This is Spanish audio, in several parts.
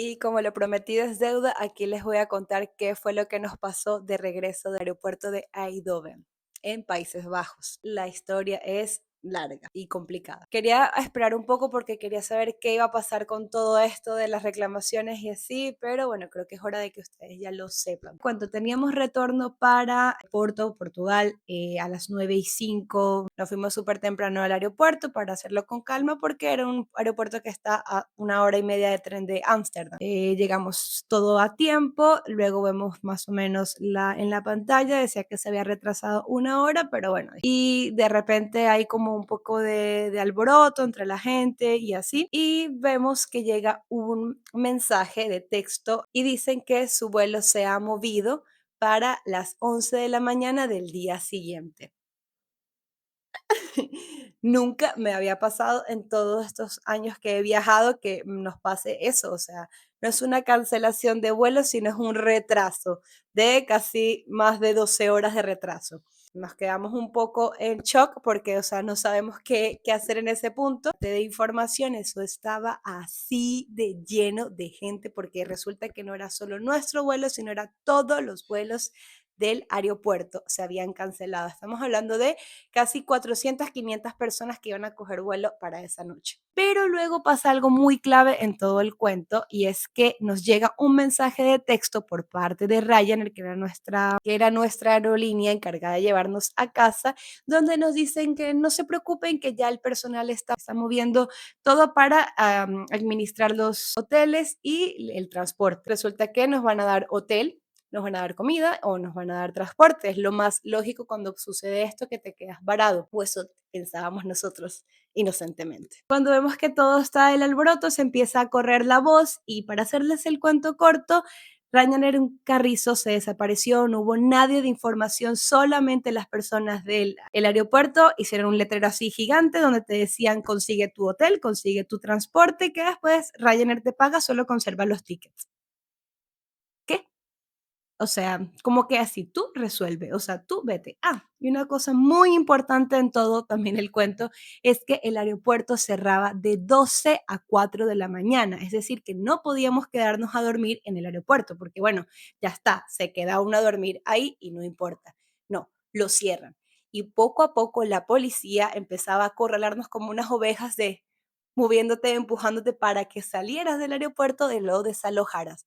Y como lo prometido es deuda, aquí les voy a contar qué fue lo que nos pasó de regreso del aeropuerto de Eindhoven, en Países Bajos. La historia es larga y complicada. Quería esperar un poco porque quería saber qué iba a pasar con todo esto de las reclamaciones y así, pero bueno, creo que es hora de que ustedes ya lo sepan. Cuando teníamos retorno para Porto, Portugal, a las 9:05, nos fuimos súper temprano al aeropuerto para hacerlo con calma porque era un aeropuerto que está a 1 hora y media de tren de Ámsterdam. Llegamos todo a tiempo, luego vemos más o menos en la pantalla, decía que se había retrasado 1 hora, pero bueno, y de repente hay como un poco de alboroto entre la gente y así, y vemos que llega un mensaje de texto y dicen que su vuelo se ha movido para las 11 de la mañana del día siguiente. Nunca me había pasado en todos estos años que he viajado que nos pase eso, o sea, no es una cancelación de vuelo, sino es un retraso de casi más de 12 horas de retraso. Nos quedamos un poco en shock porque, o sea, no sabemos qué hacer en ese punto. De información, eso estaba así de lleno de gente porque resulta que no era solo nuestro vuelo, sino era todos los vuelos del aeropuerto se habían cancelado. Estamos hablando de casi 400, 500 personas que iban a coger vuelo para esa noche. Pero luego pasa algo muy clave en todo el cuento y es que nos llega un mensaje de texto por parte de Ryanair, que era nuestra aerolínea encargada de llevarnos a casa, donde nos dicen que no se preocupen, que ya el personal está moviendo todo para administrar los hoteles y el transporte. Resulta que nos van a dar hotel, nos van a dar comida o nos van a dar transporte. Es lo más lógico cuando sucede esto, que te quedas varado. O eso pensábamos nosotros inocentemente. Cuando vemos que todo está el alboroto, se empieza a correr la voz y para hacerles el cuento corto, Ryanair en un carrizo se desapareció, no hubo nadie de información, solamente las personas del el aeropuerto hicieron un letrero así gigante donde te decían consigue tu hotel, consigue tu transporte, que después Ryanair te paga, solo conserva los tickets. ¿Qué? O sea, como que así, tú resuelve, o sea, tú vete. Y una cosa muy importante en todo también el cuento es que el aeropuerto cerraba de 12 a 4 de la mañana, es decir, que no podíamos quedarnos a dormir en el aeropuerto, porque bueno, ya está, se queda uno a dormir ahí y no importa. No, lo cierran. Y poco a poco la policía empezaba a acorralarnos como unas ovejas de moviéndote, empujándote para que salieras del aeropuerto de lo desalojaras.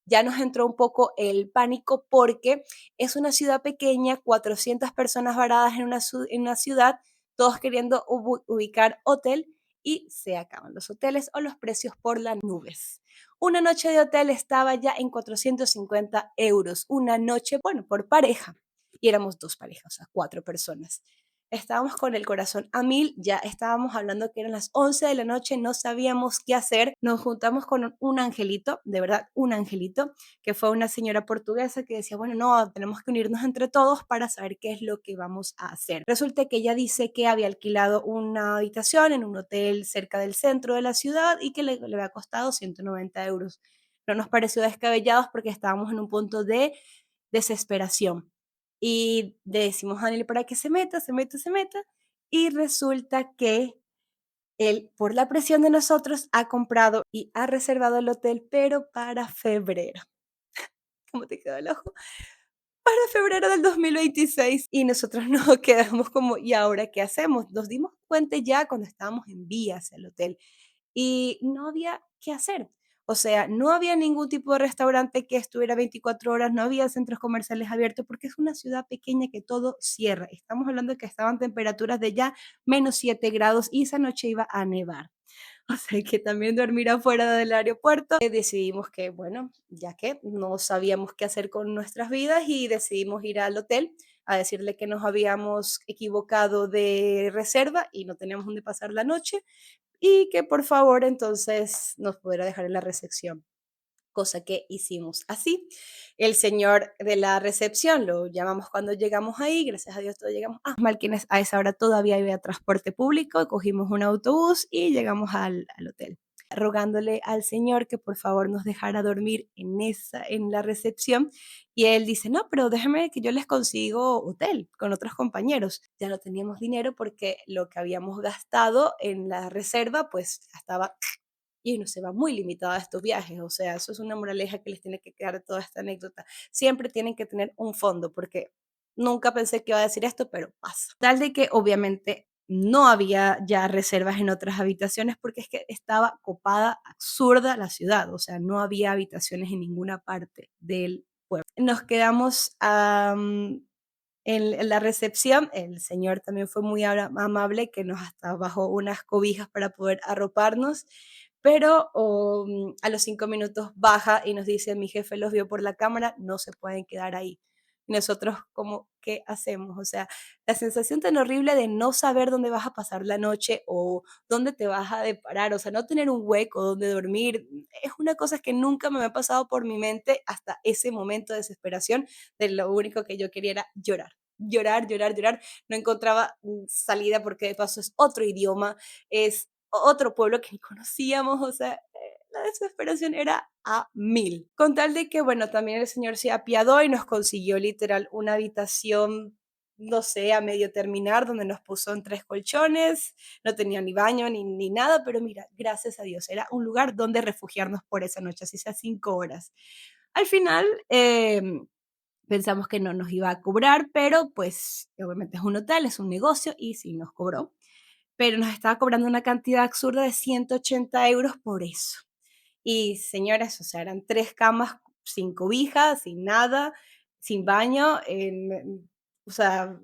Ya nos entró un poco el pánico porque es una ciudad pequeña, 400 personas varadas en una ciudad, todos queriendo ubicar hotel y se acaban los hoteles o los precios por las nubes. Una noche de hotel estaba ya en 450 euros, una noche, bueno, por pareja. Y éramos dos parejas, o sea, cuatro personas. Estábamos con el corazón a mil, ya estábamos hablando que eran las 11 de la noche, no sabíamos qué hacer. Nos juntamos con un angelito, de verdad, un angelito, que fue una señora portuguesa que decía, bueno, no, tenemos que unirnos entre todos para saber qué es lo que vamos a hacer. Resulta que ella dice que había alquilado una habitación en un hotel cerca del centro de la ciudad y que le había costado 190 euros. No nos pareció descabellados porque estábamos en un punto de desesperación. Y le decimos a Daniel para que se meta, se meta, se meta. Y resulta que él, por la presión de nosotros, ha comprado y ha reservado el hotel, pero para febrero. ¿Cómo te quedó el ojo? Para febrero del 2026. Y nosotros nos quedamos como, ¿y ahora qué hacemos? Nos dimos cuenta ya cuando estábamos en vías al hotel y no había qué hacer. O sea, no había ningún tipo de restaurante que estuviera 24 horas, no había centros comerciales abiertos porque es una ciudad pequeña que todo cierra. Estamos hablando de que estaban temperaturas de ya -7 grados y esa noche iba a nevar. O sea, que también dormir afuera del aeropuerto. Decidimos que, bueno, ya que no sabíamos qué hacer con nuestras vidas y decidimos ir al hotel a decirle que nos habíamos equivocado de reserva y no teníamos dónde pasar la noche y que por favor entonces nos pudiera dejar en la recepción, cosa que hicimos así. El señor de la recepción lo llamamos cuando llegamos ahí, gracias a Dios todos llegamos. Mal que a esa hora todavía había transporte público, cogimos un autobús y llegamos al hotel rogándole al señor que por favor nos dejara dormir en la recepción y él dice, no, pero déjame que yo les consigo hotel con otros compañeros. Ya no teníamos dinero porque lo que habíamos gastado en la reserva pues ya estaba y uno se va muy limitado a estos viajes, o sea, eso es una moraleja que les tiene que quedar de toda esta anécdota. Siempre tienen que tener un fondo, porque nunca pensé que iba a decir esto, pero pasa. Tal de que obviamente no había ya reservas en otras habitaciones porque es que estaba copada, absurda la ciudad, o sea, no había habitaciones en ninguna parte del pueblo. Nos quedamos en la recepción, el señor también fue muy amable, que nos hasta bajó unas cobijas para poder arroparnos, pero a los 5 minutos baja y nos dice, mi jefe los vio por la cámara, no se pueden quedar ahí. Y nosotros como, ¿qué hacemos? O sea, la sensación tan horrible de no saber dónde vas a pasar la noche o dónde te vas a deparar, o sea, no tener un hueco donde dormir, es una cosa que nunca me había pasado por mi mente hasta ese momento de desesperación, de lo único que yo quería era llorar. Llorar, llorar, llorar. No encontraba salida porque de paso es otro idioma, es otro pueblo que ni conocíamos, o sea, la desesperación era a mil. Con tal de que, bueno, también el señor se apiadó y nos consiguió literal una habitación, no sé, a medio terminar, donde nos puso en 3 colchones, no tenía ni baño ni nada, pero mira, gracias a Dios, era un lugar donde refugiarnos por esa noche, así sea 5 horas. Al final, pensamos que no nos iba a cobrar, pero pues obviamente es un hotel, es un negocio y sí nos cobró, pero nos estaba cobrando una cantidad absurda de 180 € por eso. Y señoras, o sea, eran 3 camas sin cobija, sin nada, sin baño, o sea,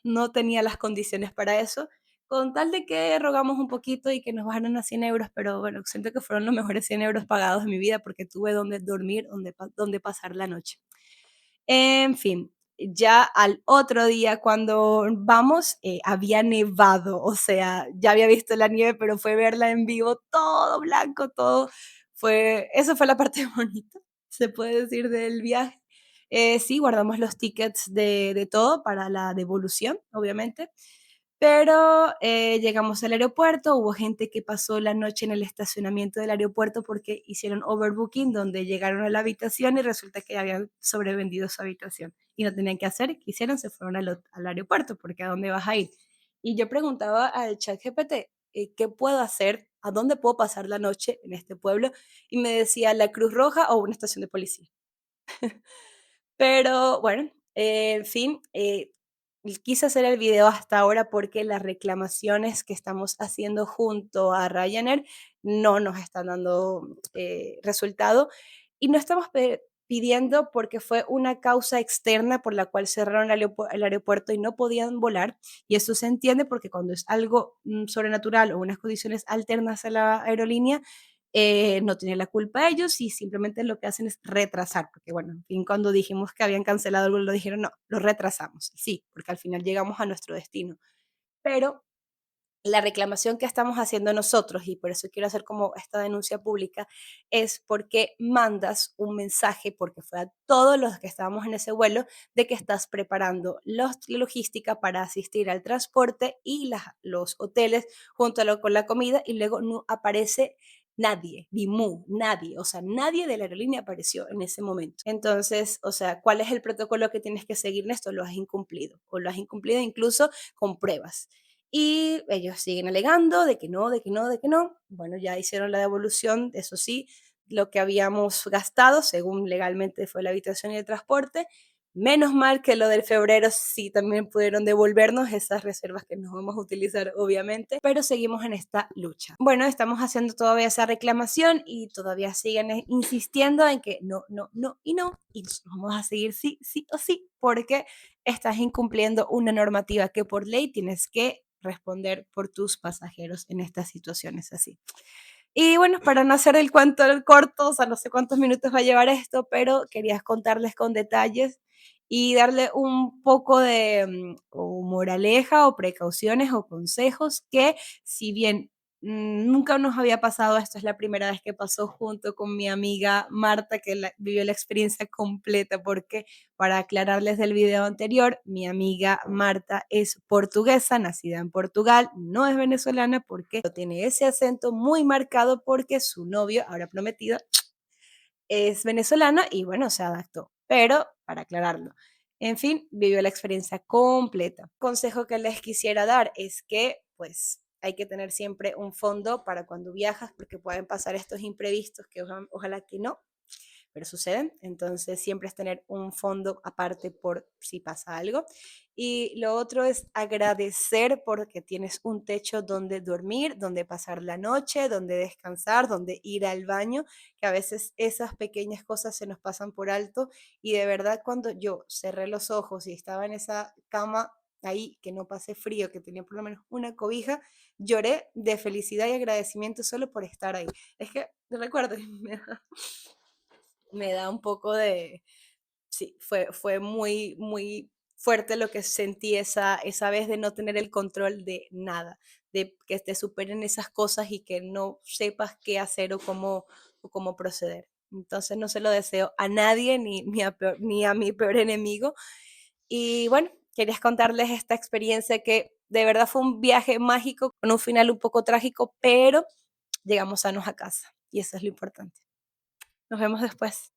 no tenía las condiciones para eso. Con tal de que rogamos un poquito y que nos bajaran a 100 €, pero bueno, siento que fueron los mejores 100 € pagados de mi vida porque tuve donde dormir, donde pasar la noche. En fin, ya al otro día cuando vamos, había nevado, o sea, ya había visto la nieve, pero fue verla en vivo, todo blanco, todo eso fue la parte bonita, se puede decir, del viaje. Sí, guardamos los tickets de todo para la devolución, obviamente, pero, llegamos al aeropuerto, hubo gente que pasó la noche en el estacionamiento del aeropuerto porque hicieron overbooking, donde llegaron a la habitación y resulta que habían sobrevendido su habitación y no tenían qué hacer, ¿qué hicieron? Se fueron al aeropuerto, porque ¿a dónde vas a ir? Y yo preguntaba al ChatGPT, ¿qué puedo hacer? ¿A dónde puedo pasar la noche en este pueblo? Y me decía, la Cruz Roja o una estación de policía. Pero bueno, en fin, quise hacer el video hasta ahora porque las reclamaciones que estamos haciendo junto a Ryanair no nos están dando resultado y no estamos pidiendo porque fue una causa externa por la cual cerraron el aeropuerto y no podían volar. Y eso se entiende porque cuando es algo sobrenatural o unas condiciones alternas a la aerolínea, no tienen la culpa ellos y simplemente lo que hacen es retrasar, porque bueno, en fin, cuando dijimos que habían cancelado algo, lo dijeron, no, lo retrasamos. Sí, porque al final llegamos a nuestro destino. Pero la reclamación que estamos haciendo nosotros, y por eso quiero hacer como esta denuncia pública, es porque mandas un mensaje, porque fue a todos los que estábamos en ese vuelo, de que estás preparando la logística para asistir al transporte y los hoteles junto con la comida, y luego no aparece nadie, ni mu, nadie, o sea, nadie de la aerolínea apareció en ese momento. Entonces, o sea, ¿cuál es el protocolo que tienes que seguir en esto? Lo has incumplido, o lo has incumplido incluso con pruebas. Y ellos siguen alegando de que no, de que no, de que no. Bueno, ya hicieron la devolución, eso sí, lo que habíamos gastado, según legalmente fue la habitación y el transporte. Menos mal que lo del febrero sí también pudieron devolvernos esas reservas que no vamos a utilizar, obviamente, pero seguimos en esta lucha. Bueno, estamos haciendo todavía esa reclamación y todavía siguen insistiendo en que no, no, no y no, y nosotros vamos a seguir sí, sí o sí, porque estás incumpliendo una normativa que por ley tienes que responder por tus pasajeros en estas situaciones así. Y bueno, para no hacer el cuento corto, o sea, no sé cuántos minutos va a llevar esto, pero quería contarles con detalles y darle un poco de o moraleja o precauciones o consejos que si bien nunca nos había pasado, esto es la primera vez que pasó junto con mi amiga Marta, que vivió la experiencia completa, porque para aclararles del video anterior, mi amiga Marta es portuguesa, nacida en Portugal, no es venezolana porque tiene ese acento muy marcado porque su novio, ahora prometido, es venezolano y bueno, se adaptó, pero para aclararlo. En fin, vivió la experiencia completa. Consejo que les quisiera dar es que, pues, hay que tener siempre un fondo para cuando viajas, porque pueden pasar estos imprevistos que ojalá que no, pero suceden. Entonces, siempre es tener un fondo aparte por si pasa algo. Y lo otro es agradecer porque tienes un techo donde dormir, donde pasar la noche, donde descansar, donde ir al baño, que a veces esas pequeñas cosas se nos pasan por alto. Y de verdad, cuando yo cerré los ojos y estaba en esa cama ahí, que no pasé frío, que tenía por lo menos una cobija, lloré de felicidad y agradecimiento solo por estar ahí. Es que recuerdo, me da un poco de, sí, fue muy, muy fuerte lo que sentí esa vez de no tener el control de nada, de que te superen esas cosas y que no sepas qué hacer o cómo proceder. Entonces no se lo deseo a nadie, ni a mi peor enemigo. Y bueno, querías contarles esta experiencia que de verdad fue un viaje mágico con un final un poco trágico, pero llegamos sanos a casa y eso es lo importante. Nos vemos después.